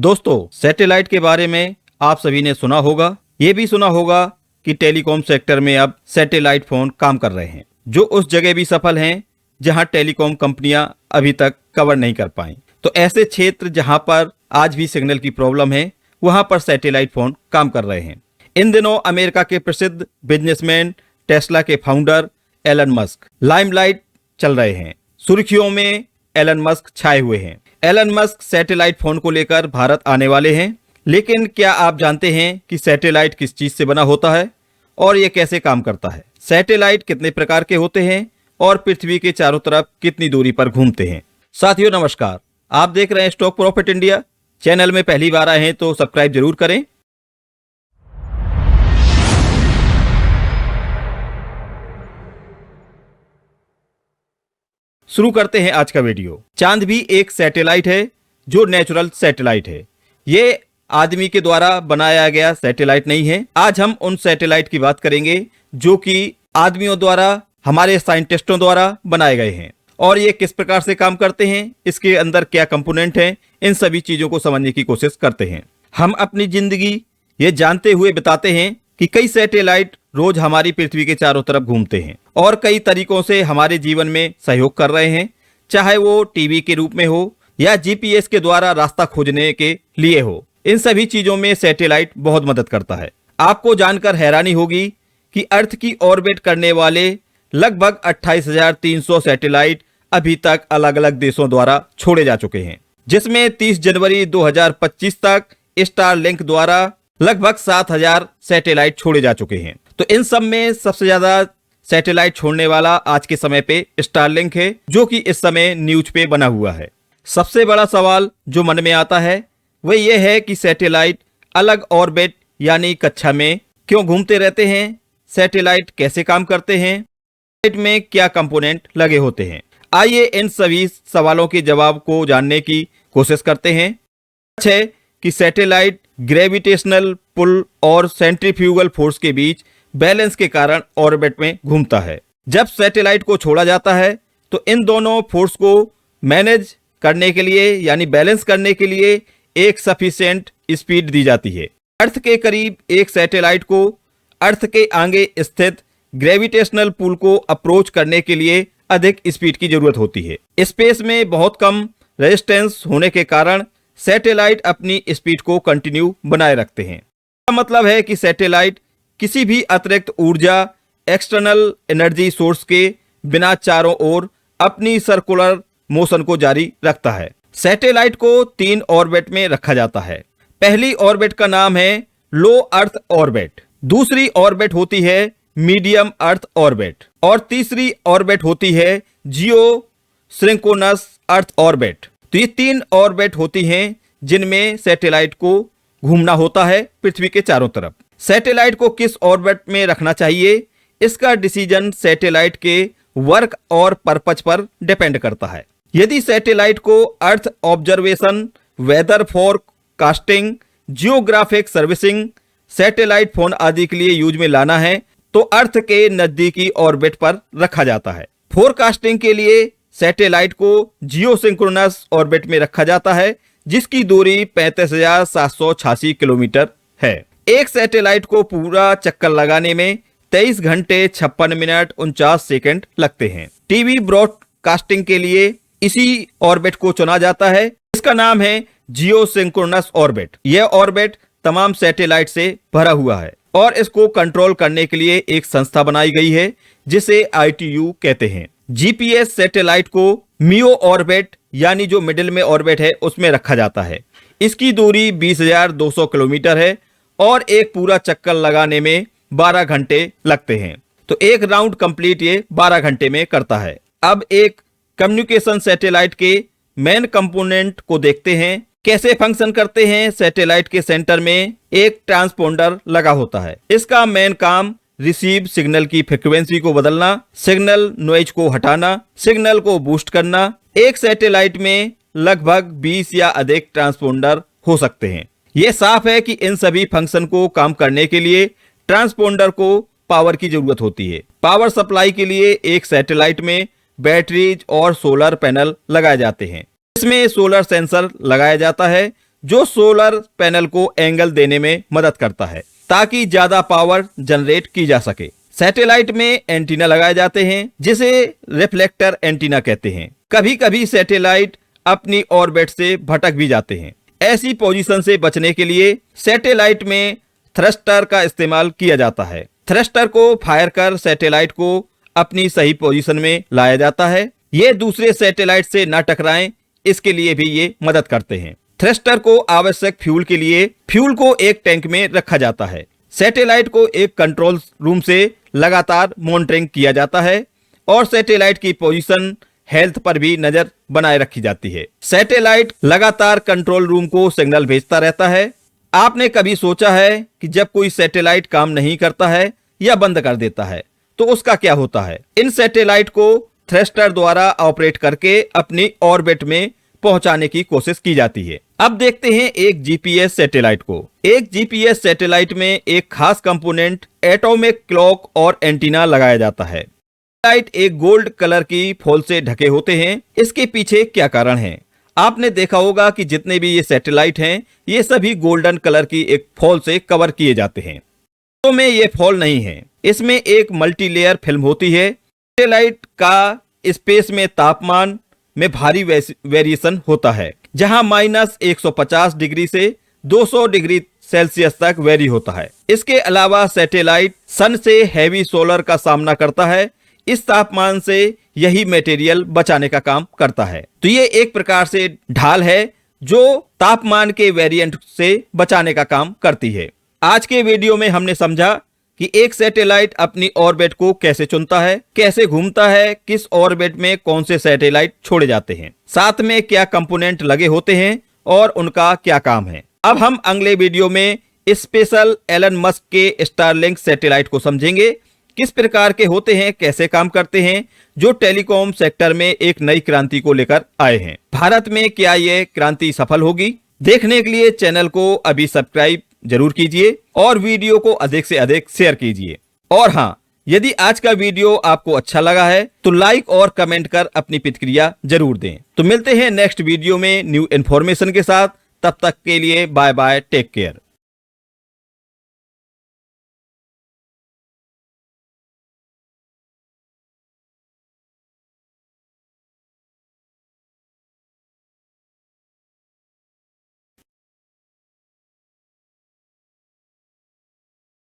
दोस्तों, सैटेलाइट के बारे में आप सभी ने सुना होगा, ये भी सुना होगा कि टेलीकॉम सेक्टर में अब सैटेलाइट फोन काम कर रहे हैं, जो उस जगह भी सफल हैं जहां टेलीकॉम कंपनियां अभी तक कवर नहीं कर पाई। तो ऐसे क्षेत्र जहां पर आज भी सिग्नल की प्रॉब्लम है, वहां पर सैटेलाइट फोन काम कर रहे हैं। इन दिनों अमेरिका के प्रसिद्ध बिजनेसमैन टेस्ला के फाउंडर एलन मस्क लाइमलाइट चल रहे हैं। सुर्खियों में एलन मस्क छाए हुए हैं। एलन मस्क सैटेलाइट फोन को लेकर भारत आने वाले हैं, लेकिन क्या आप जानते हैं कि सैटेलाइट किस चीज से बना होता है और ये कैसे काम करता है? सैटेलाइट कितने प्रकार के होते हैं और पृथ्वी के चारों तरफ कितनी दूरी पर घूमते हैं? साथियों नमस्कार, आप देख रहे हैं स्टॉक प्रॉफिट इंडिया। चैनल में पहली बार आए हैं तो सब्सक्राइब जरूर करें। शुरू करते हैं आज का वीडियो। चांद भी एक सैटेलाइट है जो नेचुरल सैटेलाइट है। ये आदमी के द्वारा बनाया गया सैटेलाइट नहीं है। आज हम उन सैटेलाइट की बात करेंगे जो कि आदमियों द्वारा, हमारे साइंटिस्टों द्वारा बनाए गए हैं, और ये किस प्रकार से काम करते हैं, इसके अंदर क्या कंपोनेंट हैं, इन सभी चीजों को समझने की कोशिश करते हैं। हम अपनी जिंदगी ये जानते हुए बिताते हैं कि कई सैटेलाइट रोज हमारी पृथ्वी के चारों तरफ घूमते हैं और कई तरीकों से हमारे जीवन में सहयोग कर रहे हैं, चाहे वो टीवी के रूप में हो या जीपीएस के द्वारा रास्ता खोजने के लिए हो। इन सभी चीजों में सैटेलाइट बहुत मदद करता है। आपको जानकर हैरानी होगी कि अर्थ की ऑर्बिट करने वाले लगभग 28,300 सैटेलाइट अभी तक अलग अलग देशों द्वारा छोड़े जा चुके हैं, जिसमें 30 जनवरी 2025 तक स्टारलिंक द्वारा लगभग 7,000 सैटेलाइट छोड़े जा चुके हैं। तो इन सब में सबसे ज्यादा सैटेलाइट छोड़ने वाला आज के समय पे स्टारलिंक है, जो कि इस समय न्यूज पे बना हुआ है। सबसे बड़ा सवाल जो मन में आता है वह यह है कि सैटेलाइट अलग ऑर्बिट यानी कक्षा में क्यों घूमते रहते हैं, सैटेलाइट कैसे काम करते हैं, सैटेलाइट में क्या कंपोनेंट लगे होते हैं। आइए इन सभी सवालों के जवाब को जानने की कोशिश करते हैं। सच है कि सैटेलाइट ग्रेविटेशनल पुल और सेंट्रीफ्यूगल फोर्स के बीच बैलेंस के कारण ऑर्बिट में घूमता है। जब सैटेलाइट को छोड़ा जाता है तो इन दोनों फोर्स को मैनेज करने के लिए यानी बैलेंस करने के लिए एक सफिशिएंट स्पीड दी जाती है। अर्थ के करीब एक सैटेलाइट को अर्थ के आगे स्थित ग्रेविटेशनल पुल को अप्रोच करने के लिए अधिक स्पीड की जरूरत होती है। स्पेस में बहुत कम रेजिस्टेंस होने के कारण सैटेलाइट अपनी स्पीड को कंटिन्यू बनाए रखते हैं। इसका मतलब है कि सैटेलाइट किसी भी अतिरिक्त ऊर्जा, एक्सटर्नल एनर्जी सोर्स के बिना चारों ओर अपनी सर्कुलर मोशन को जारी रखता है। सैटेलाइट को 3 ऑर्बिट में रखा जाता है। पहली ऑर्बिट का नाम है लो अर्थ ऑर्बिट, दूसरी ऑर्बिट होती है मीडियम अर्थ ऑर्बिट और तीसरी ऑर्बिट होती है जियो सिंक्रोनस अर्थ ऑर्बिट। तो ये 3 ऑर्बिट होती हैं जिनमें सैटेलाइट को घूमना होता है पृथ्वी के चारों तरफ। सैटेलाइट को किस ऑर्बिट में रखना चाहिए, इसका डिसीजन सैटेलाइट के वर्क और पर्पज पर डिपेंड करता है। यदि सैटेलाइट को earth observation, weather forecasting, geographic servicing, satellite phone आदि के लिए यूज में लाना है तो अर्थ के नजदीकी ऑर्बिट पर रखा जाता है। फोरकास्टिंग के लिए सैटेलाइट को जियोसिंक्रोनस ऑर्बिट में रखा जाता है, जिसकी दूरी 35,786 किलोमीटर है। एक सैटेलाइट को पूरा चक्कर लगाने में 23 घंटे 56 मिनट 49 सेकंड लगते हैं। टीवी ब्रॉडकास्टिंग के लिए इसी ऑर्बिट को चुना जाता है। इसका नाम है जियोसिंक्रोनस ऑर्बिट। यह ऑर्बिट तमाम सैटेलाइट से भरा हुआ है और इसको कंट्रोल करने के लिए एक संस्था बनाई गई है जिसे ITU कहते हैं। जीपीएस सैटेलाइट को मियो ऑर्बिट यानी जो मिडिल में ऑर्बिट है उसमें रखा जाता है। इसकी दूरी 20,200 किलोमीटर है और एक पूरा चक्कर लगाने में 12 घंटे लगते हैं। तो एक राउंड कंप्लीट ये 12 घंटे में करता है। अब एक कम्युनिकेशन सैटेलाइट के मेन कंपोनेंट को देखते हैं, कैसे फंक्शन करते हैं। सैटेलाइट के सेंटर में एक ट्रांसपोंडर लगा होता है। इसका मेन काम रिसीव सिग्नल की फ्रीक्वेंसी को बदलना, सिग्नल नॉइज को हटाना, सिग्नल को बूस्ट करना। एक सैटेलाइट में लगभग 20 या अधिक ट्रांसपोंडर हो सकते हैं। यह साफ है कि इन सभी फंक्शन को काम करने के लिए ट्रांसपोंडर को पावर की जरूरत होती है। पावर सप्लाई के लिए एक सैटेलाइट में बैटरीज और सोलर पैनल लगाए जाते हैं। इसमें सोलर सेंसर लगाया जाता है जो सोलर पैनल को एंगल देने में मदद करता है ताकि ज्यादा पावर जनरेट की जा सके। सैटेलाइट में एंटीना लगाए जाते हैं जिसे रिफ्लेक्टर एंटीना कहते हैं। कभी कभी सैटेलाइट अपनी ऑर्बिट से भटक भी जाते हैं। ऐसी पोजीशन से बचने के लिए सैटेलाइट में थ्रस्टर का इस्तेमाल किया जाता है। थ्रस्टर को फायर कर सैटेलाइट को अपनी सही पोजीशन में लाया जाता है। ये दूसरे सैटेलाइट से न टकराएं, इसके लिए भी ये मदद करते हैं। थ्रस्टर को आवश्यक फ्यूल के लिए फ्यूल को एक टैंक में रखा जाता है। सैटेलाइट को एक कंट्रोल रूम से लगातार मॉनिटरिंग किया जाता है और सैटेलाइट की पोजीशन हेल्थ पर भी नजर बनाए रखी जाती है। सैटेलाइट लगातार कंट्रोल रूम को सिग्नल भेजता रहता है। आपने कभी सोचा है कि जब कोई सैटेलाइट काम नहीं करता है या बंद कर देता है तो उसका क्या होता है? इन सैटेलाइट को थ्रस्टर द्वारा ऑपरेट करके अपनी ऑर्बिट में पहुंचाने की कोशिश की जाती है। अब देखते हैं एक जीपीएस सैटेलाइट को। एक जीपीएस सैटेलाइट में एक खास कंपोनेंट एटॉमिक क्लॉक और एंटीना लगाया जाता है। सैटेलाइट एक गोल्ड कलर की फॉल से ढके होते हैं। इसके पीछे क्या कारण है? आपने देखा होगा कि जितने भी ये सैटेलाइट हैं ये सभी गोल्डन कलर की एक फॉल से कवर किए जाते हैं। तो में ये फॉल नहीं है, इसमें एक मल्टीलेयर फिल्म होती है। सैटेलाइट का स्पेस में तापमान में भारी वेरिएशन होता है, जहां -150 डिग्री से 200 डिग्री सेल्सियस तक वेरी होता है। इसके अलावा सैटेलाइट सन से हैवी सोलर का सामना करता है। इस तापमान से यही मटेरियल बचाने का काम करता है। तो ये एक प्रकार से ढाल है जो तापमान के वेरिएंट से बचाने का काम करती है। आज के वीडियो में हमने समझा कि एक सैटेलाइट अपनी ऑर्बिट को कैसे चुनता है, कैसे घूमता है, किस ऑर्बिट में कौन से सैटेलाइट छोड़े जाते हैं, साथ में क्या कंपोनेंट लगे होते हैं और उनका क्या काम है। अब हम अगले वीडियो में स्पेशल एलन मस्क के स्टारलिंक सैटेलाइट को समझेंगे, किस प्रकार के होते हैं, कैसे काम करते हैं, जो टेलीकॉम सेक्टर में एक नई क्रांति को लेकर आए हैं। भारत में क्या ये क्रांति सफल होगी? देखने के लिए चैनल को अभी सब्सक्राइब जरूर कीजिए और वीडियो को अधिक से अधिक शेयर कीजिए। और हाँ, यदि आज का वीडियो आपको अच्छा लगा है तो लाइक और कमेंट कर अपनी प्रतिक्रिया जरूर दें। तो मिलते हैं नेक्स्ट वीडियो में न्यू इन्फॉर्मेशन के साथ। तब तक के लिए बाय बाय, टेक केयर।